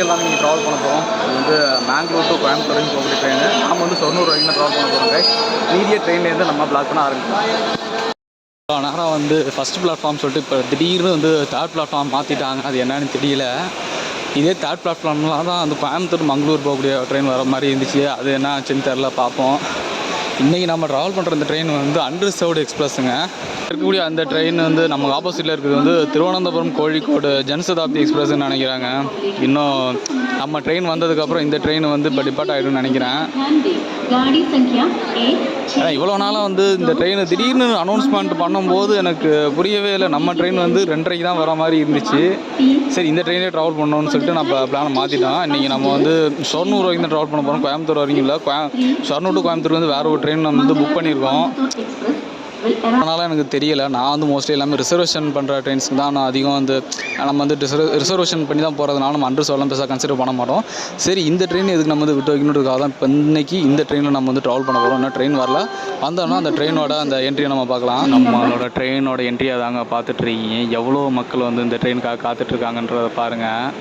எல்லாமே நீங்கள் ட்ராவல் பண்ண போகிறோம். இது வந்து மேங்களூர் டு கோயம்புத்தூர் வரைக்கும் போகக்கூடிய ட்ரெயின். நாம் வந்து ஷொர்ணூர் வரைக்கும் ட்ராவல் பண்ண போகிறோம் கைஸ். மீதிய ட்ரெயின்லேருந்து நம்ம பிளாக் பண்ண ஆரம்பிக்கலாம். நேரம் வந்து ஃபஸ்ட் பிளாட்ஃபார்ம் சொல்லிட்டு இப்போ திடீர்னு வந்து தேர்ட் பிளாட்ஃபார்ம் மாற்றிட்டாங்க. அது என்னன்னு தெரியல. இதே தேர்ட் பிளாட்ஃபார்ம்லாம் தான் அந்த கோயம்புத்தூர் மங்களூர் போகக்கூடிய ட்ரெயின் வர மாதிரி இருந்துச்சு. அது என்ன ஆச்சுன்னு தெரில, பார்ப்போம். இன்றைக்கி நம்ம ட்ராவல் பண்ணுற இந்த ட்ரெயின் வந்து அன்ரிசர்வ்டு எக்ஸ்பிரஸுங்க. இருக்கக்கூடிய அந்த ட்ரெயின் வந்து நமக்கு ஆப்போசிட்டில் இருக்கிறது வந்து திருவனந்தபுரம் கோழிக்கோடு ஜன்சதாப்தி எக்ஸ்பிரஸ்ன்னு நினைக்கிறாங்க. இன்னும் நம்ம ட்ரெயின் வந்ததுக்கப்புறம் இந்த ட்ரெயின் வந்து இப்போ டிபார்ட் ஆகிடும்னு நினைக்கிறேன். ஏன்னா இவ்வளோ நாளாக வந்து இந்த ட்ரெயின் திடீர்னு அனௌன்ஸ்மெண்ட் பண்ணும்போது எனக்கு புரியவே இல்லை. நம்ம ட்ரெயின் வந்து 2:30 தான் வர மாதிரி இருந்துச்சு. சரி, இந்த ட்ரெயினே ட்ராவல் பண்ணணும்னு சொல்லிட்டு நம்ம பிளானை மாற்றிட்டோம். இன்றைக்கி நம்ம வந்து ஷொர்ணூர் வரைக்கும் தான் ட்ராவல் பண்ண போகிறோம். கோயம்புத்தூர் வரைக்கும் இல்லை. ஷொர்ணூர் டு கோயம்புத்தூர் வந்து வேறு ஒரு ட்ரெயின் நம்ம வந்து புக் பண்ணியிருக்கோம். அதனால் எனக்கு தெரியலை. நான் வந்து மோஸ்ட்லி எல்லாமே ரிசர்வேஷன் பண்ணுற ட்ரெயின்ஸ்க்கு தான் நான் அதிகம் வந்து நம்ம வந்து ரிசர்வேஷன் பண்ணி தான் போகிறதுனால நம்ம அன்ரிசர்வ்லாம் பெருசாக கன்சிடர் பண்ண மாட்டோம். சரி, இந்த ட்ரெயின் எதுக்கு நம்ம வந்து விட்டு வைக்கணுன்றதுக்காக தான் இப்போ இன்றைக்கி இந்த ட்ரெயினில் நம்ம வந்து ட்ராவல் பண்ண போகிறோம். இன்னும் ட்ரெயின் வரல. வந்தோன்னா அந்த ட்ரெயினோட அந்த என்ட்ரியை நம்ம பார்க்கலாம். நம்மளோட ட்ரெயினோட என்ட்ரியை தாங்க பார்த்துட்ருக்கீங்க. எவ்வளோ மக்கள் வந்து இந்த ட்ரெயினுக்காக காத்துட்ருக்காங்கன்றதை பாருங்கள்.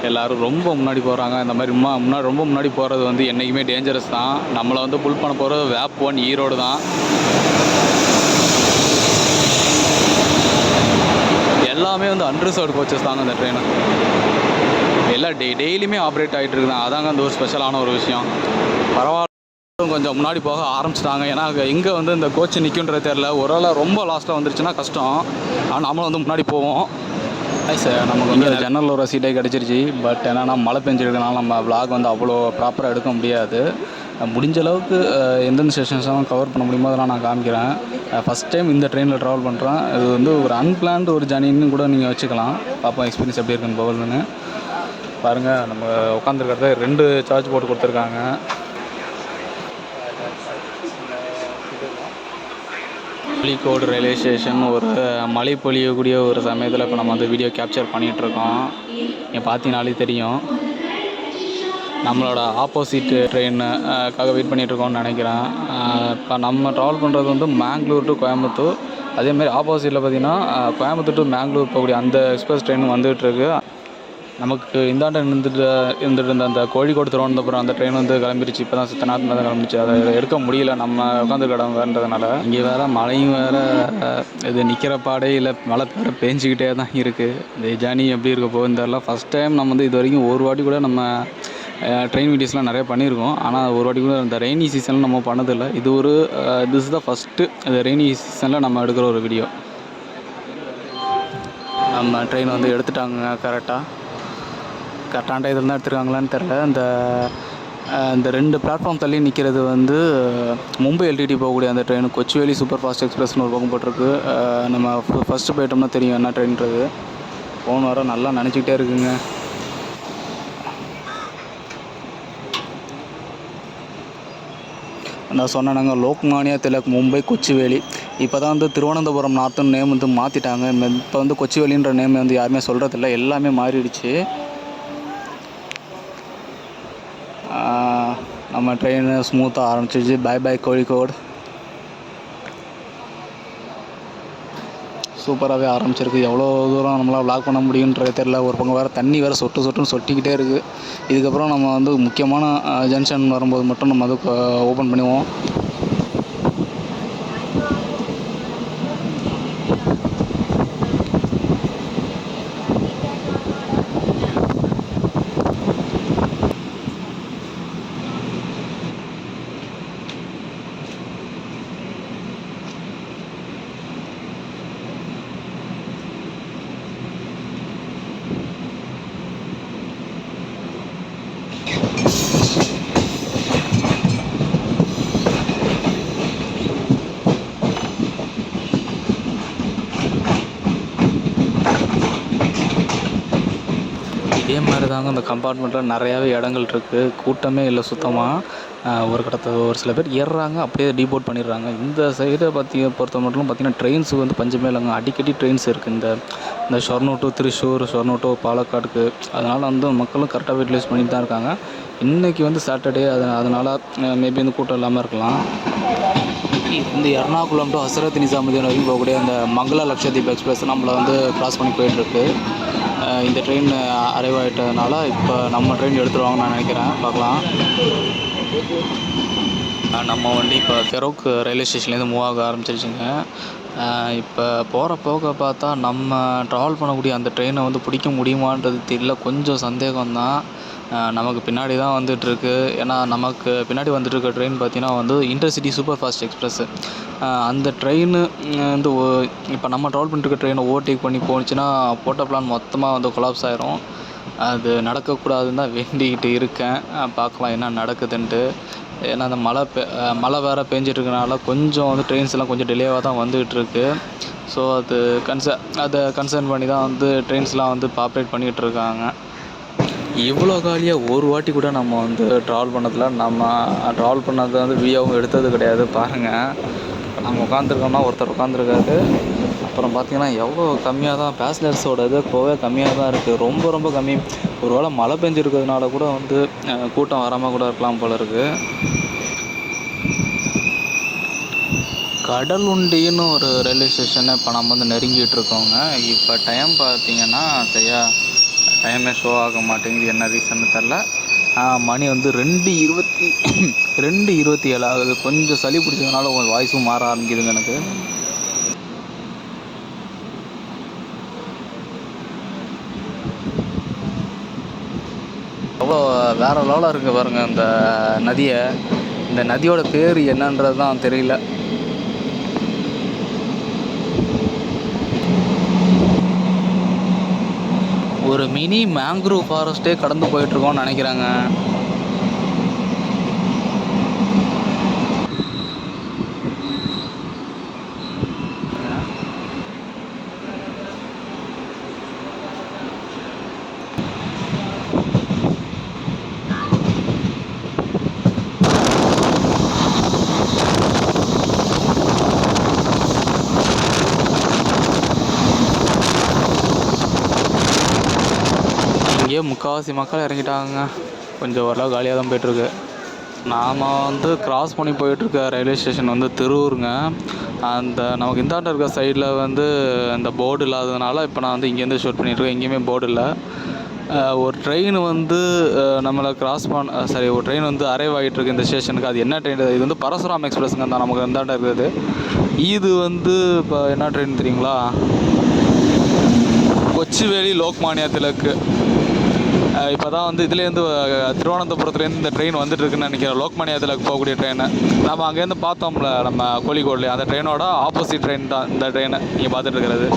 எல்லோரும் ரொம்ப முன்னாடி போகிறாங்க. இந்த மாதிரி ரொம்ப முன்னாடி போகிறது வந்து என்றைக்குமே டேஞ்சரஸ் தான். நம்மளை வந்து புல் பண்ண போகிறது வேப் 1 ஈரோடு தான். எல்லாமே வந்து அன்ரிசர்வ்டு கோச்சஸ் தாங்க இந்த ட்ரெயின். எல்லாம் டெய்லியுமே ஆப்ரேட் ஆகிட்டு இருக்குதான். அதாங்க அந்த ஒரு ஸ்பெஷலான ஒரு விஷயம். பரவாயில்ல, கொஞ்சம் முன்னாடி போக ஆரம்பிச்சிட்டாங்க. ஏன்னா எங்கே வந்து இந்த கோச்சு நிற்குன்றது தெரில. ஒரு வேளை ரொம்ப லாஸ்ட்டில் வந்துருச்சுன்னா கஷ்டம். ஆனால் நம்மளும் வந்து முன்னாடி போவோம். சார், நமக்கு வந்து ஜன்னலில் ஒரு சீட்டே கிடச்சிருச்சு. பட் என்னென்னா மழை பெஞ்சிருக்கனால நம்ம விளாக் வந்து அவ்வளோ ப்ராப்பராக எடுக்க முடியாது. முடிஞ்ச அளவுக்கு எந்தெந்த ஸ்டேஷன்ஸ்லாம் கவர் பண்ண முடியுமோ அதெல்லாம் நான் காமிக்கிறேன். ஃபஸ்ட் டைம் இந்த ட்ரெயினில் ட்ராவல் பண்ணுறேன். இது வந்து ஒரு அன்பிளான்டு ஒரு ஜர்னின்னு கூட நீங்கள் வச்சுக்கலாம். பார்ப்போம் எக்ஸ்பீரியன்ஸ் எப்படி இருக்குன்னு போகுதுன்னு. பாருங்கள், நம்ம உட்காந்துருக்கிறத 2 சார்ஜ் போட்டு கொடுத்துருக்காங்க. கோழிக்கோடு ரயில்வே ஸ்டேஷன் ஒரு மழை பொழியக்கூடிய ஒரு சமயத்தில் இப்போ நம்ம வந்து வீடியோ கேப்சர் பண்ணிகிட்ருக்கோம். நீங்கள் பார்த்தீங்கனாலே தெரியும். நம்மளோட ஆப்போசிட்டு ட்ரெயினுக்காக வெயிட் பண்ணிகிட்ருக்கோம்னு நினைக்கிறேன். இப்போ நம்ம ட்ராவல் பண்ணுறது வந்து மேங்களூர் டு கோயம்புத்தூர். அதேமாதிரி ஆப்போசிட்டில் பார்த்திங்கன்னா கோயம்புத்தூர் டு மேங்களூர் போகக்கூடிய அந்த எக்ஸ்பிரஸ் ட்ரெயின் வந்துகிட்ருக்கு. நமக்கு இந்தாண்ட இருந்துட்டு இருந்த அந்த கோழிக்கோடு திருவனந்தபுரம் அந்த ட்ரெயின் வந்து கிளம்பிருச்சு. இப்போ தான் சித்த நேரத்தில் தான் கிளம்பிச்சு. அதை எடுக்க முடியல நம்ம உட்காந்து வேறன்றதுனால. இங்கே வேறு மழையும் வேறு இது நிற்கிற பாடே இல்லை. மழை வேறு பேஞ்சிக்கிட்டே தான் இருக்குது. இந்த ஜேர்னி எப்படி இருக்க போகுதுன்னு தெரியல. ஃபஸ்ட் டைம் நம்ம வந்து இது வரைக்கும் ஒரு வாட்டி கூட நம்ம ட்ரெயின் வீடியோஸ்லாம் நிறைய பண்ணியிருக்கோம். ஆனால் ஒரு வாட்டி கூட இந்த ரெய்னி சீசனில் நம்ம பண்ணதில்லை. இது ஒரு திஸ் தான் ஃபஸ்ட்டு இந்த ரெய்னி சீசனில் நம்ம எடுக்கிற ஒரு வீடியோ. நம்ம ட்ரெயின் வந்து எடுத்துட்டாங்க. கரெக்டான இதில் தான் எடுத்துருக்காங்களான்னு தெரில. இந்த 2 பிளாட்ஃபார்ம் தள்ளி நிற்கிறது வந்து மும்பை எல்டிடி போகக்கூடிய அந்த ட்ரெயின் கொச்சுவேலி சூப்பர் ஃபாஸ்ட் எக்ஸ்பிரஸ்னு ஒரு பக்கம் போட்டிருக்கு. நம்ம ஃபஸ்ட்டு போயிட்டோம்னா தெரியும் என்ன ட்ரெயின்றது. ஃபோன் வர நல்லா நினச்சிக்கிட்டே இருக்குங்க. நான் சொன்னாங்க லோக்மானியா திலக் மும்பை கொச்சுவேலி. இப்போ தான் வந்து திருவனந்தபுரம் நார்த்துன்னு நேம் வந்து மாற்றிட்டாங்க. இப்போ வந்து கொச்சுவேலின்ற நேம் வந்து யாருமே சொல்கிறதில்ல. எல்லாமே மாறிடுச்சு. நம்ம ட்ரெயின் ஸ்மூத்தாக ஆரம்பிச்சிச்சு. பை கோழிக்கோடு. சூப்பராகவே ஆரம்பிச்சிருக்கு. எவ்வளோ தூரம் நம்மளால் விளாக் பண்ண முடியுன்றது தெரில. ஒரு பக்கம் வேறு தண்ணி வேறு சொட்டுன்னு சொட்டிக்கிட்டே இருக்குது. இதுக்கப்புறம் நம்ம வந்து முக்கியமான ஜங்ஷன் வரும்போது மட்டும் நம்ம அது ஓப்பன் பண்ணுவோம். இதே மாதிரி தாங்க அந்த கம்பார்ட்மெண்ட்டில் நிறையாவே இடங்கள் இருக்குது. கூட்டமே இல்லை சுத்தமாக. ஒரு சில பேர் ஏறுறாங்க, அப்படியே டீபோர்ட் பண்ணிடுறாங்க. இந்த சைடை பொறுத்த மட்டும் பார்த்திங்கன்னா ட்ரெயின்ஸுக்கு வந்து பஞ்சமே இல்லைங்க. அடிக்கடி ட்ரெயின்ஸ் இருக்குது. இந்த ஷொர்ணூர் டு திருச்சூர், ஷொர்ணூர் டு பாலக்காடுக்கு. அதனால் வந்து மக்களும் கரெக்டாக யூட்டிலைஸ் பண்ணிட்டு தான் இருக்காங்க. இன்றைக்கி வந்து சாட்டர்டே, அதனால் மேபி வந்து கூட்டம் இல்லாமல் இருக்கலாம். இந்த எர்ணாகுளம் டு ஹசரத் நிசாமுதீன் வரைக்கும் போகக்கூடிய அந்த மங்கள லக்ஷதீப் எக்ஸ்பிரஸ் நம்மளை வந்து க்ராஸ் பண்ணி போயிட்டுருக்கு. இந்த ட்ரெயின் அரைவ் ஆகிட்டதுனால இப்போ நம்ம ட்ரெயின் எடுத்துருவாங்கன்னு நான் நினைக்கிறேன். பார்க்கலாம். நம்ம வண்டி இப்போ ஃபெரோக் ரயில்வே ஸ்டேஷன்லேருந்து மூவ் ஆக ஆரம்பிச்சிருச்சுங்க. இப்போ போகிற போக பார்த்தா நம்ம ட்ராவல் பண்ணக்கூடிய அந்த ட்ரெயினை வந்து பிடிக்க முடியுமான்றது தெரியல. கொஞ்சம் சந்தேகம்தான். நமக்கு பின்னாடி தான் வந்துகிட்ருக்கு. ஏன்னா நமக்கு பின்னாடி வந்துட்டுருக்க ட்ரெயின் பார்த்திங்கன்னா வந்து இன்டர்சிட்டி சூப்பர் ஃபாஸ்ட் எக்ஸ்பிரஸ்ஸு. அந்த ட்ரெயின் வந்து இப்போ நம்ம ட்ராவல் பண்ணிட்டுருக்க ட்ரெயினை ஓவர்டேக் பண்ணி போணுச்சுன்னா போட்ட பிளான் மொத்தமாக வந்து கொலாப்ஸ் ஆயிரும். அது நடக்கக்கூடாதுன்னு தான் வேண்டிக்கிட்டு இருக்கேன். பார்க்கலாம் என்ன நடக்குதுன்ட்டு. ஏன்னா அந்த மழை வேறு பேஞ்சிட்ருக்கனால கொஞ்சம் வந்து ட்ரெயின்ஸ் எல்லாம் கொஞ்சம் டிலேவாக தான் வந்துகிட்ருக்கு. ஸோ அதை கன்சர்ன் பண்ணி தான் வந்து ட்ரெயின்ஸ்லாம் வந்து ஆப்ரேட் பண்ணிகிட்ருக்காங்க. இவ்வளோ காலியாக ஒரு வாட்டி கூட நம்ம வந்து ட்ராவல் பண்ணதை வந்து வீடியோவும் எடுத்தது கிடையாது. பாருங்கள், நம்ம உட்காந்துருக்கோம்னா ஒருத்தர் உட்காந்துருக்காரு. அப்புறம் பார்த்திங்கன்னா எவ்வளோ கம்மியாக தான் பேசஞ்சர்ஸோட இது போவே கம்மியாக தான் இருக்குது. ரொம்ப ரொம்ப கம்மி. ஒரு வேளை மழை பெஞ்சிருக்கிறதுனால கூட வந்து கூட்டம் வராமல் கூட இருக்கலாம் போல இருக்குது. கடலுண்டின்னு ஒரு ரயில்வே ஸ்டேஷனை இப்போ நம்ம வந்து நெருங்கிட்டு இருக்கோங்க. இப்போ டைம் பார்த்திங்கன்னா சரியாக டைமே ஷோ ஆக மாட்டேங்குது. என்ன ரீசன்னு தெரில. மணி வந்து 2:27 ஆகுது. கொஞ்சம் சளி பிடிச்சதுனால கொஞ்சம் வாய்ஸும் மாற ஆரம்பிக்குதுங்க எனக்கு. அவ்வளோ வேறு லெவலாக இருக்குது பாருங்கள் இந்த நதியை. இந்த நதியோட பேர் என்னன்றது தான் தெரியல. ஒரு மினி மேங்க்ரூவ் ஃபாரஸ்ட்டே கடந்து போயிட்டுருக்கோன்னு நினைக்கிறாங்க. இங்கேயே முக்கால்வாசி மக்கள் இறங்கிட்டாங்க. கொஞ்சம் ஓரளவு காலியாக தான் போயிட்டுருக்கு. நாம் வந்து கிராஸ் பண்ணி போயிட்டுருக்க ரயில்வே ஸ்டேஷன் வந்து திருவூருங்க. அந்த நமக்கு இந்தாண்ட இருக்க சைடில் வந்து இந்த போர்டு இல்லாததுனால இப்போ நான் வந்து இங்கேருந்து ஷூட் பண்ணிகிட்ருக்கேன். எங்கேயுமே போர்டு இல்லை. ஒரு ட்ரெயின் வந்து நம்மளை ஒரு ட்ரெயின் வந்து அரைவ் ஆகிட்டுருக்கு இந்த ஸ்டேஷனுக்கு. அது என்ன ட்ரெயின்? இது வந்து பரசுராம் எக்ஸ்பிரஸுங்க தான் நமக்கு இந்தாண்ட இருக்குது. இது வந்து இப்போ என்ன ட்ரெயின் தெரியுங்களா? கொச்சுவேலி லோக்மானியா திலக். இப்போ தான் வந்து இதுலேருந்து திருவனந்தபுரத்துலேருந்து இந்த ட்ரெயின் வந்துட்டுருக்குன்னு நினைக்கிறேன். லோக்மானியா திலக் போகக்கூடிய ட்ரெயின். நம்ம அங்கேருந்து பார்த்தோம்ல நம்ம கோழிக்கோட்லேயே, அந்த ட்ரெயினோட ஆப்போசிட் ட்ரெயின் தான் இந்த ட்ரெயினை நீங்கள் பார்த்துட்டு இருக்கிறது.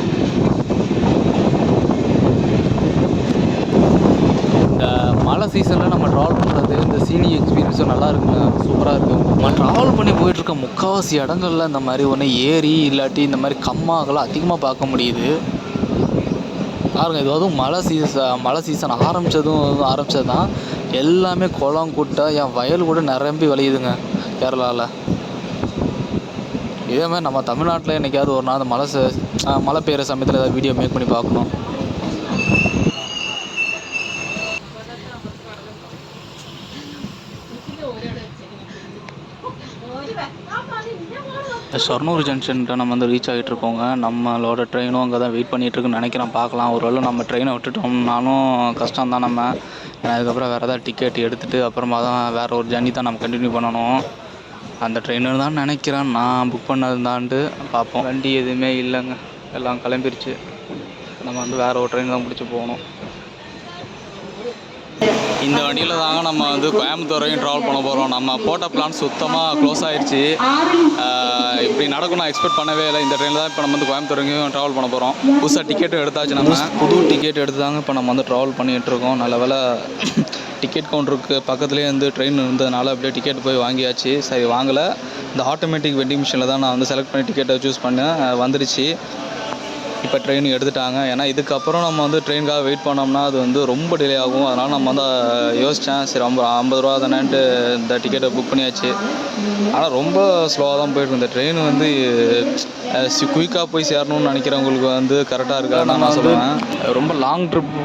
இந்த மழை சீசனில் நம்ம ட்ராவல் பண்ணுறது இந்த சீனிங் எக்ஸ்பீரியன்ஸும் நல்லா இருக்குங்க. சூப்பராக இருக்குது. நம்ம ட்ராவல் பண்ணி போயிட்டுருக்க முக்கால்வாசி இடங்களில் இந்த மாதிரி ஒன்று ஏரி இல்லாட்டி இந்த மாதிரி கம்மாக்கெல்லாம் அதிகமாக பார்க்க முடியுது. பாருங்கள், இது அதுவும் மழை சீசன் ஆரம்பித்தது தான் எல்லாமே குளம் குட்டை என் வயல் கூட நிரம்பி வழியுதுங்க கேரளாவில். இதே மாதிரி நம்ம தமிழ்நாட்டில் என்றைக்காவது ஒரு நாள் மழை பெய்கிற சமயத்தில் ஏதாவது வீடியோ மேக் பண்ணி பார்க்கணும். ஷொர்ணூர் ஜங்ஷன்கிட்ட நம்ம வந்து ரீச் ஆகிட்ருக்கோங்க. நம்மளோட ட்ரெயினும் அங்கே தான் வெயிட் பண்ணிகிட்ருக்குன்னு நினைக்கிறேன். பார்க்கலாம். ஒருவேளை நம்ம ட்ரெயினை விட்டுட்டோம்னாலும் கஷ்டம் தான். நம்ம அதுக்கப்புறம் வேறு ஏதாவது டிக்கெட் எடுத்துகிட்டு அப்புறமா தான் வேறு ஒரு ஜர்னி தான் நம்ம கண்டினியூ பண்ணணும். அந்த ட்ரெயினு தான் நினைக்கிறேன் நான் புக் பண்ணதுதான்ட்டு. பார்ப்போம். வண்டி எதுவுமே இல்லைங்க, எல்லாம் கிளம்பிருச்சு. நம்ம வந்து வேறு ஒரு ட்ரெயின் தான் பிடிச்சி போகணும். இந்த வண்டியில் தாங்க நம்ம வந்து கோயம்புத்தூர் வரையும் ட்ராவல் பண்ண போகிறோம். நம்ம போட்ட பிளான் சுத்தமாக க்ளோஸ் ஆகிடுச்சு. இப்படி நடக்கும் நான் எக்ஸ்பெக்ட் பண்ணவே இல்லை. இந்த ட்ரெயினில் தான் இப்போ நம்ம வந்து கோயம்புத்தூர் வரைக்கும் ட்ராவல் பண்ண போகிறோம். புதுசாக டிக்கெட்டும் எடுத்தாச்சு. நம்ம புது டிக்கெட் எடுத்து தாங்க இப்போ நம்ம வந்து ட்ராவல் பண்ணிகிட்ருக்கோம். நல்ல வேலை டிக்கெட் கவுண்டருக்கு பக்கத்துலேயே வந்து ட்ரெயின் இருந்ததுனால அப்படியே டிக்கெட் போய் வாங்கியாச்சு. சரி, வாங்கலை, இந்த ஆட்டோமேட்டிக் வெண்டிங் மிஷினில் தான் நான் வந்து செலக்ட் பண்ணி டிக்கெட்டை சூஸ் பண்ணேன். வந்துடுச்சு. இப்போ ட்ரெயின் எடுத்துட்டாங்க. ஏன்னா இதுக்கப்புறம் நம்ம வந்து ட்ரெயினுக்காக வெயிட் பண்ணோம்னா அது வந்து ரொம்ப டிலே ஆகும். அதனால் நம்ம வந்து யோசித்தேன், சரி 50 ரூபா தானேன்ட்டு இந்த டிக்கெட்டை புக் பண்ணியாச்சு. ஆனால் ரொம்ப ஸ்லோவாக தான் போய்ட்டு இந்த ட்ரெயின் வந்து குயிக்காக போய் சேரணும்னு நினைக்கிறவங்களுக்கு வந்து கரெக்டாக இருக்காது நான் சொல்லுவேன். ரொம்ப லாங் ட்ரிப்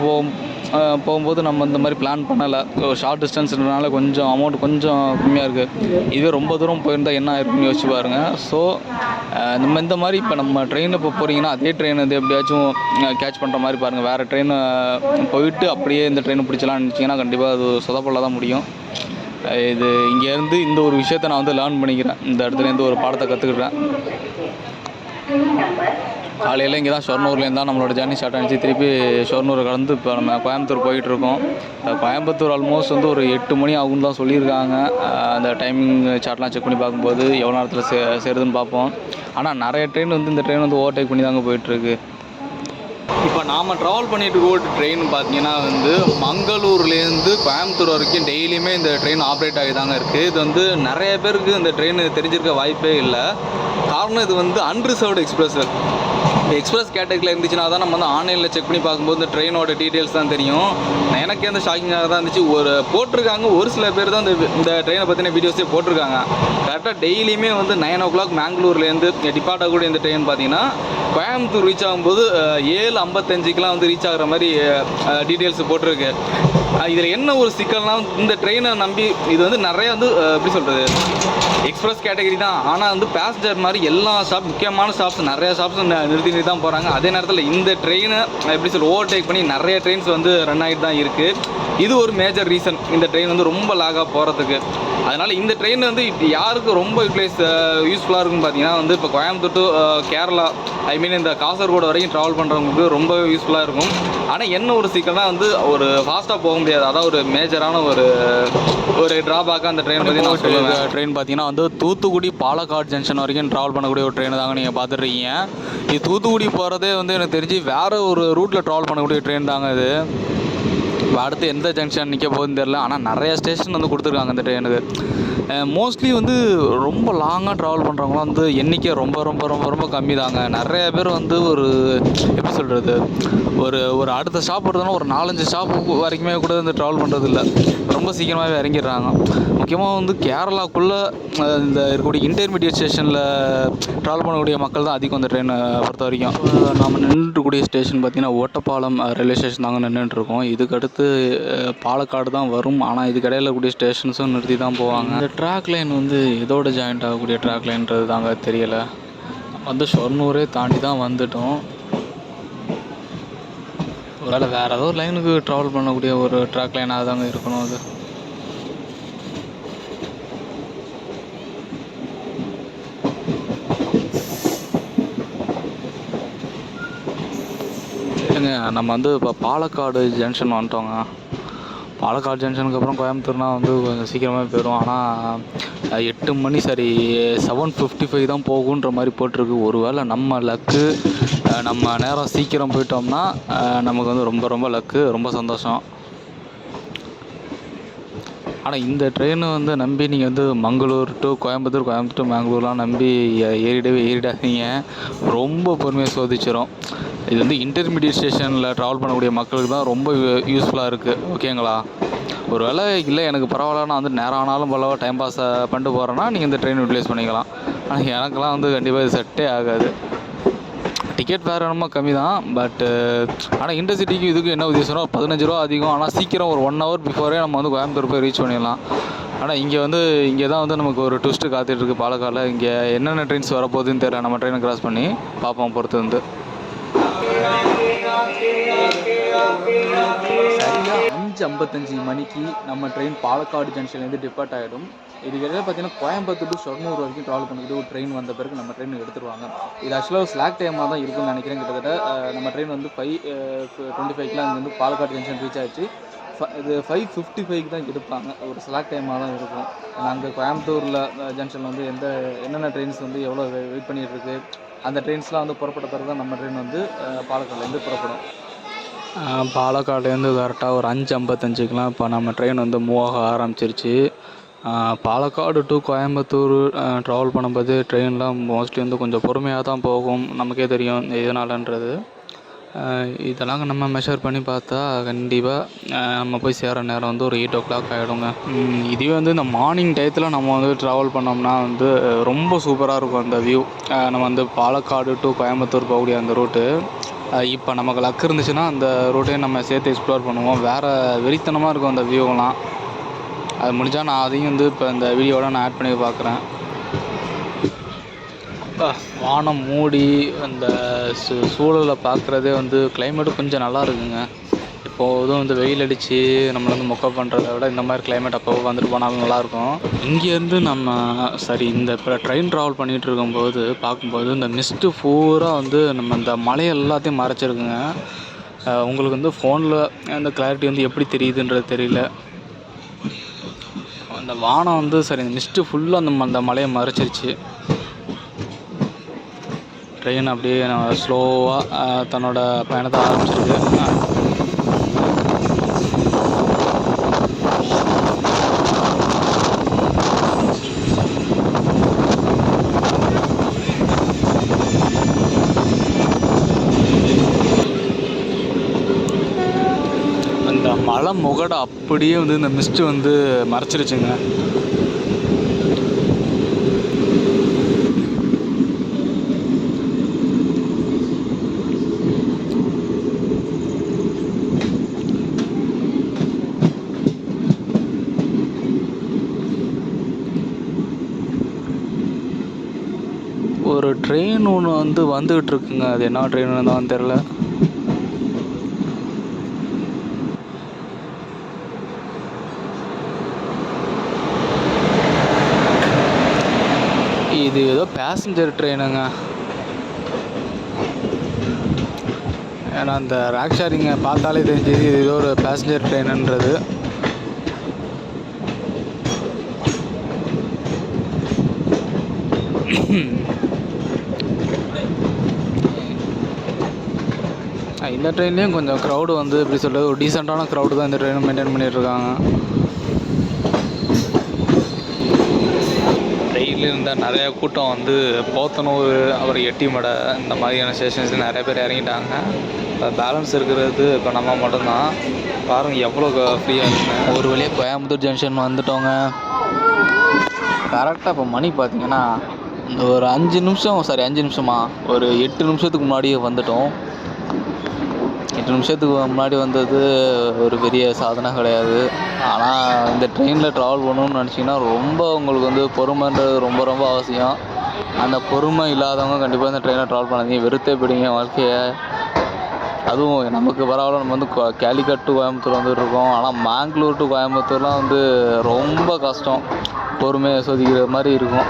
போகும்போது நம்ம இந்த மாதிரி பிளான் பண்ணலை. ஷார்ட் டிஸ்டன்ஸ்ன்றனால கொஞ்சம் அமௌண்ட் கொஞ்சம் கம்மியாக இருக்குது. இதுவே ரொம்ப தூரம் போயிருந்தால் என்ன ஆயிருக்குன்னு யோசிச்சு பாருங்கள். ஸோ நம்ம இந்த மாதிரி இப்போ நம்ம ட்ரெயினில் இப்போ போகிறீங்கன்னா அதே ட்ரெயின் வந்து எப்படியாச்சும் கேட்ச் பண்ணுற மாதிரி பாருங்கள். வேறு ட்ரெயினை போயிட்டு அப்படியே இந்த ட்ரெயினை பிடிச்சலாம்னு நினச்சிங்கன்னா கண்டிப்பாக அது சொதப்பல தான் முடியும். இது இங்கேருந்து இந்த ஒரு விஷயத்தை நான் வந்து லேர்ன் பண்ணிக்கிறேன். இந்த இடத்துலேருந்து ஒரு பாடத்தை கற்றுக்கிட்டேன். காலையில் இங்கே தான் ஷொர்ணூர்லேருந்து தான் நம்மளோட ஜேர்னி ஸ்டார்ட் ஆகிடுச்சு. திருப்பி ஷொர்ணூர் கடந்து இப்போ நம்ம கோயம்புத்தூர் போயிட்டுருக்கோம். கோயம்புத்தூர் ஆல்மோஸ்ட் வந்து ஒரு 8 மணி ஆகும்னு தான் சொல்லியிருக்காங்க. அந்த டைமிங் சார்ட்லாம் செக் பண்ணி பார்க்கும்போது எவ்வளோ நேரத்தில் சேருதுன்னு பார்ப்போம். ஆனால் நிறைய ட்ரெயின் வந்து இந்த ட்ரெயின் வந்து ஓவர்டேக் பண்ணி தாங்க போயிட்டுருக்கு. இப்போ நாம் ட்ராவல் பண்ணிட்டு இருக்க ட்ரெயின் பார்த்தீங்கன்னா வந்து மங்களூர்லேருந்து கோயம்புத்தூர் வரைக்கும் டெய்லியுமே இந்த ட்ரெயின் ஆப்ரேட் ஆகி தாங்க இருக்குது. இது வந்து நிறைய பேருக்கு இந்த ட்ரெயின் தெரிஞ்சிருக்க வாய்ப்பே இல்லை. காரணம் இது வந்து அன்ரிசர்வ்டு எக்ஸ்பிரஸ். எக்ஸ்பிரஸ் கேட்டகரியில் இருந்துச்சுன்னா தான் நம்ம வந்து ஆன்லைனில் செக் பண்ணி பார்க்கும்போது இந்த ட்ரெயினோட டீட்டெயில்ஸ் தான் தெரியும். எனக்கே அந்த ஷாக்கிங்காக தான் இருந்துச்சு. போட்டிருக்காங்க ஒரு சில பேர் தான் இந்த ட்ரெயினை பற்றின வீடியோஸே போட்டிருக்காங்க. கரெக்டாக டெய்லியுமே வந்து 9 o'clock மேங்களூர்லேருந்து டிபார்ட் ஆகக்கூடிய இந்த ட்ரெயின் பார்த்தீங்கன்னா கோயம்புத்தூர் ரீச் ஆகும்போது 7:55 வந்து ரீச் ஆகிற மாதிரி டீட்டெயில்ஸ் போட்டிருக்கு. இதில் என்ன ஒரு சிக்கல்னால் இந்த ட்ரெயினை நம்பி இது வந்து நிறைய வந்து எப்படி சொல்கிறது, எக்ஸ்பிரஸ் கேட்டகரி தான். ஆனால் வந்து பேசஞ்சர் மாதிரி எல்லா முக்கியமான ஸ்டாப்ஸ் நிறைய ஸ்டாப்ஸ் நிறுத்தி தான் போகிறாங்க. அதே நேரத்தில் இந்த ட்ரெயினை எப்படி சொல்ல ஓவர்டேக் பண்ணி நிறைய ட்ரெயின்ஸ் வந்து ரன் ஆகிட்டு தான் இருக்குது. இது ஒரு மேஜர் ரீசன் இந்த ட்ரெயின் வந்து ரொம்ப லாகாக போகிறதுக்கு. அதனால் இந்த ட்ரெயின் வந்து யாருக்கு ரொம்ப யூஸ்ஃபுல்லாக இருக்குன்னு பார்த்தீங்கன்னா வந்து இப்போ கோயம்புத்தூர் டு கேரளா இந்த காசர்கோடு வரைக்கும் ட்ராவல் பண்ணுறவங்களுக்கு ரொம்ப யூஸ்ஃபுல்லாக இருக்கும். ஆனால் என்ன ஒரு சிக்கல்னால் வந்து ஒரு ஃபாஸ்ட்டாக போக முடியாது. அதான் ஒரு மேஜரான ஒரு ட்ராபேக்காக அந்த ட்ரெயின் பற்றி நான் சொல்லுவேன். ட்ரெயின் பார்த்தீங்கன்னா வந்து தூத்துக்குடி பாலக்காடு ஜங்ஷன் வரைக்கும் ட்ராவல் பண்ணக்கூடிய ஒரு ட்ரெயின் தாங்க நீங்கள் பார்த்துட்ருக்கீங்க. இது தூத்துக்குடி போகிறதே வந்து எனக்கு தெரிஞ்சு வேறு ஒரு ரூட்டில் ட்ராவல் பண்ணக்கூடிய ட்ரெயின் தாங்க இது. அடுத்து எந்த ஜங்ஷன் நிற்க போகுதுன்னு தெரில. ஆனால் நிறைய ஸ்டேஷன் வந்து கொடுத்துருக்காங்க இந்த ட்ரெயினுக்கு. மோஸ்ட்லி வந்து ரொம்ப லாங்காக ட்ராவல் பண்ணுறவங்களாம் வந்து எண்ணிக்கை ரொம்ப ரொம்ப ரொம்ப ரொம்ப கம்மி தாங்க. நிறைய பேர் வந்து ஒரு எப்படி சொல்கிறது, ஒரு அடுத்த ஸ்டாப் வருதுன்னா ஒரு 4-5 ஸ்டாப் வரைக்குமே கூட வந்து ட்ராவல் பண்ணுறது இல்லை. ரொம்ப சீக்கிரமாகவே இறங்கிடுறாங்க. முக்கியமாக வந்து கேரளாக்குள்ளே இந்த இருக்கக்கூடிய இன்டர்மீடியட் ஸ்டேஷனில் ட்ராவல் பண்ணக்கூடிய மக்கள் தான் அதிகம் இந்த ட்ரெயினை பொறுத்த வரைக்கும். நம்ம நின்றுக்கூடிய ஸ்டேஷன் பார்த்திங்கன்னா ஓட்டப்பாலம் ரயில்வே ஸ்டேஷன் தாங்க நின்றுட்டுருக்கோம். இதுக்கடுத்து பாலக்காடு தான் வரும். ஆனால் இதுக்கு இடையில கூடிய ஸ்டேஷன்ஸும் நிறுத்தி தான் போவாங்க. இந்த ட்ராக் லைன் வந்து எதோட ஜாயிண்ட் ஆகக்கூடிய ட்ராக் லைன்றது தாங்க தெரியலை. வந்து ஷொர்ணூரே தாண்டி தான் வந்துட்டோம். ஒருவேளை வேறு ஏதோ ஒரு லைனுக்கு ட்ராவல் பண்ணக்கூடிய ஒரு ட்ராக் லைனாக தாங்க இருக்கணும் அது. நம்ம வந்து இப்போ பாலக்காடு ஜங்ஷன் வந்துட்டோங்க. பாலக்காடு ஜங்ஷனுக்கு அப்புறம் கோயம்புத்தூர்னால் வந்து கொஞ்சம் சீக்கிரமாக போயிடும். ஆனால் 8 மணி 7:55 தான் போகுன்ற மாதிரி போட்டிருக்கு. ஒரு வேளை நம்ம லக்கு, நம்ம நேரம் சீக்கிரம் போயிட்டோம்னா நமக்கு வந்து ரொம்ப ரொம்ப லக்கு, ரொம்ப சந்தோஷம். ஆனால் இந்த ட்ரெயினை வந்து நம்பி நீங்கள் வந்து மங்களூர் டு கோயம்புத்தூர், கோயம்புத்தூர் டு மேங்களூர்லாம் நம்பி ஏறிடாதீங்க. ரொம்ப பொறுமையாக சோதிச்சிடும். இது வந்து இன்டர்மீடியட் ஸ்டேஷனில் ட்ராவல் பண்ணக்கூடிய மக்களுக்கு தான் ரொம்ப யூஸ்ஃபுல்லாக இருக்குது. ஓகேங்களா? ஒரு வேளை இல்லை எனக்கு பரவாயில்ல, நான் வந்து நேரம் ஆனாலும் பரவாயில்ல டைம் பாஸ் பண்ணிட்டு போகிறேன்னா நீங்கள் இந்த ட்ரெயின் யூட்டிலைஸ் பண்ணிக்கலாம். ஆனால் எனக்கெல்லாம் வந்து கண்டிப்பாக இது செட்டே ஆகாது. டிக்கெட் வேறு என்னமோ கம்மி தான். பட்டு ஆனால் இன்டர்சிட்டிக்கு இதுக்கு என்ன வித்தியாசம்னா 15 ரூபா அதிகம். ஆனால் சீக்கிரம் ஒரு 1 hour பிஃபோரே நம்ம வந்து கோயம்புத்தூர் போய் ரீச் பண்ணிடலாம். ஆனால் இங்கே தான் வந்து நமக்கு ஒரு ட்விஸ்ட்டு காத்துட்ருக்கு பாலக்காடில். இங்கே என்னென்ன ட்ரெயின்ஸ் வரப்போகுதுன்னு தெரியல. நம்ம ட்ரெயினை கிராஸ் பண்ணி பார்ப்போம் பொறுத்து வந்து. சரியாக 5:55 மணிக்கு நம்ம ட்ரெயின் பாலக்காடு ஜங்ஷன்லேருந்து டிபார்ட் ஆகிடும். இதுக்கிடையே பார்த்தீங்கன்னா கோயம்புத்தூர் டு ஷொர்ணூர் வரைக்கும் ட்ராவல் பண்ணிக்கிட்டு ஒரு ட்ரெயின் வந்த பிறகு நம்ம ட்ரெயின் எடுத்துருவாங்க. இது ஆக்சுவலாக ஒரு ஸ்லாக் டைமாக தான் இருக்கும்னு நினைக்கிறேன். கிட்டத்தட்ட நம்ம ட்ரெயின் வந்து 5:25 அங்கே வந்து பாலக்காடு ஜங்ஷன் ரீச் ஆகிடுச்சு. இது 5:55 தான் எடுப்பாங்க. ஒரு ஸ்லாக் டைமாக தான் இருக்கும். அங்கே கோயம்புத்தூரில் ஜங்ஷனில் வந்து என்னென்ன ட்ரெயின்ஸ் வந்து எவ்வளோ வெயிட் பண்ணிகிட்ருக்கு, அந்த ட்ரெயின்ஸ்லாம் வந்து புறப்பட்ட பிறகு தான் நம்ம ட்ரெயின் வந்து பாலக்காடுலேருந்து புறப்படும். பாலக்காடுலேருந்து கரெக்டாக ஒரு 5:55 இப்போ நம்ம ட்ரெயின் வந்து மூவ் ஆக ஆரம்பிச்சிருச்சு. பாலக்காடு டு கோயம்புத்தூர் ட்ராவல் பண்ணும்போது ட்ரெயின்லாம் மோஸ்ட்லி வந்து கொஞ்சம் பொறுமையாக தான் போகும். நமக்கே தெரியும் எதனாலன்றது. இதெல்லாம் நம்ம மெஷர் பண்ணி பார்த்தா கண்டிப்பாக நம்ம போய் சேர நேரம் வந்து ஒரு 8 o'clock ஆகிடுங்க. இதுவே வந்து இந்த மார்னிங் டயத்தில் நம்ம வந்து ட்ராவல் பண்ணோம்னா வந்து ரொம்ப சூப்பராக இருக்கும் அந்த வியூ. நம்ம வந்து பாலக்காடு டு கோயம்புத்தூர் போகக்கூடிய அந்த ரூட்டு இப்போ நமக்கு லக் இருந்துச்சுன்னா அந்த ரூட்டையும் நம்ம சேர்த்து எக்ஸ்ப்ளோர் பண்ணுவோம். வேறு வெறித்தனமாக இருக்கும் அந்த வியூவெல்லாம். அது முடிஞ்சால் நான் அதையும் வந்து இப்போ இந்த வீடியோவோட நான் ஆட் பண்ணி பார்க்குறேன். வானம் மூடி அந்த சூழலை பார்க்குறதே வந்து கிளைமேட்டும் கொஞ்சம் நல்லா இருக்குங்க. இப்போதும் வந்து வெயில் அடித்து நம்மளை வந்து மொக்க பண்ணுறத விட இந்த மாதிரி கிளைமேட் அப்போ வந்துட்டு போனாலும் நல்லாயிருக்கும். இங்கேருந்து நம்ம இந்த இப்போ ட்ரெயின் ட்ராவல் பண்ணிகிட்டு இருக்கும்போது பார்க்கும்போது இந்த மிஸ்ட்டு பூரா வந்து நம்ம இந்த மலை எல்லாத்தையும் மறைச்சிருக்குங்க. உங்களுக்கு வந்து ஃபோனில் அந்த கிளாரிட்டி வந்து எப்படி தெரியுதுன்றது தெரியல. அந்த வானம் வந்து இந்த மிஸ்ட்டு ஃபுல்லாக அந்த மலையை மறைச்சிருச்சு. ட்ரெயின் அப்படியே ஸ்லோவாக தன்னோட பயணத்தை ஆரம்பிச்சிருக்கு. அந்த மலை முகடை அப்படியே வந்து இந்த மிஸ்ட்டு வந்து மறைச்சிருச்சுங்க. ஒரு ட்ரெயின் ஒன்று வந்து வந்துகிட்டு இருக்குங்க. அது என்ன ட்ரெயின் தான் தெரில. இது ஏதோ பேசஞ்சர் ட்ரெயினுங்க. ஏன்னா அந்த ராக் ஷேரிங்கை பார்த்தாலே தெரிஞ்சது இது ஏதோ ஒரு பேசஞ்சர் ட்ரெயினுன்றது. இந்த ட்ரெயின்லேயும் கொஞ்சம் க்ரௌடு வந்து எப்படி சொல்கிறது, ஒரு டீசெண்டான க்ரௌடு தான் இந்த ட்ரெயினை மெயின்டைன் பண்ணிகிட்ருக்காங்க. ட்ரெயினில் இருந்தால் நிறையா கூட்டம் வந்து போத்தனூர், அப்புறம் எட்டிமடை இந்த மாதிரியான ஸ்டேஷன்ஸில் நிறைய பேர் இறங்கிட்டாங்க. இப்போ பேலன்ஸ் இருக்கிறது இப்போ நம்ம மட்டும்தான். பாருங்கள் எவ்வளோ ஃப்ரீயாக இருக்குங்க. ஒரு வழியாக கோயம்புத்தூர் ஜங்ஷன் வந்துட்டோங்க. கரெக்டாக இப்போ மணி பார்த்திங்கன்னா இந்த ஒரு 5 நிமிஷமா ஒரு 8 நிமிஷத்துக்கு முன்னாடியே வந்துட்டோம். 8 நிமிஷத்துக்கு முன்னாடி வந்தது ஒரு பெரிய சாதனை கிடையாது. ஆனால் இந்த ட்ரெயினில் ட்ராவல் பண்ணணும்னு நினச்சிங்கன்னா ரொம்ப உங்களுக்கு வந்து பொறுமைன்றது ரொம்ப ரொம்ப அவசியம். அந்த பொறுமை இல்லாதவங்க கண்டிப்பாக இந்த ட்ரெயினில் ட்ராவல் பண்ணாதீங்க, வெறுத்தே போயிடுங்க வாழ்க்கையை. அதுவும் நமக்கு பரவாயில்ல, நம்ம வந்து கேலிக்கட் டு கோயம்புத்தூர் வந்துட்டுருக்கோம். ஆனால் மேங்களூர் டு கோயம்புத்தூர்லாம் வந்து ரொம்ப கஷ்டம், பொறுமையை சோதிக்கிற மாதிரி இருக்கும்.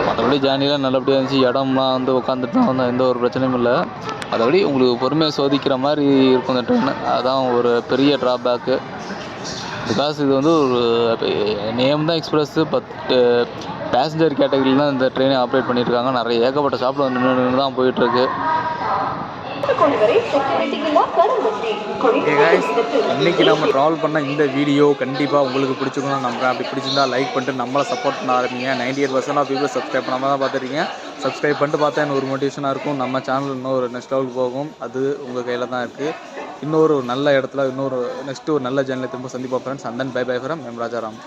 மற்றபடி ஜேர்னிலாம் நல்லபடியாக இருந்துச்சு. இடம்லாம் வந்து உட்காந்துட்டு தான் வந்தோம், எந்த ஒரு பிரச்சனையும் இல்லை. மற்றபடி உங்களுக்கு பொறுமையை சோதிக்கிற மாதிரி இருக்கும் இந்த ட்ரெயின். அதுதான் ஒரு பெரிய ட்ராபேக்கு. பிகாஸ் இது வந்து ஒரு நேம் தான் எக்ஸ்பிரஸ்ஸு, 10 பேசஞ்சர் கேட்டகரியில் தான் இந்த ட்ரெயினை ஆப்ரேட் பண்ணியிருக்காங்க. நிறைய ஏகப்பட்ட ஷாப்பில் வந்து நின்று தான் போயிட்டுருக்கு. இன்றைக்கி நம்ம ட்ராவல் பண்ண இந்த வீடியோ கண்டிப்பாக உங்களுக்கு பிடிச்சிக்கணும் நம்புறேன். அப்படி பிடிச்சிருந்தா லைக் பண்ணிட்டு நம்மளை சப்போர்ட் பண்ண ஆரம்பிங்க. 98% ஆஃப் பீப்புள் சப்ஸ்கிரைப் பண்ணாமல் தான் பார்த்துருக்கீங்க. சப்ஸ்கிரைப் பண்ணிட்டு பார்த்தா இன்னும் ஒரு மோட்டிவேஷனாக இருக்கும். நம்ம சேனல் இன்னும் ஒரு நெக்ஸ்ட் லெவலுக்கு போகும். அது உங்கள் கையில் தான் இருக்குது. இன்னொரு நல்ல இடத்துல நெக்ஸ்ட்டு ஒரு நல்ல சேனலை திரும்ப சந்திப்போம் friends. And then by from M Rajaram.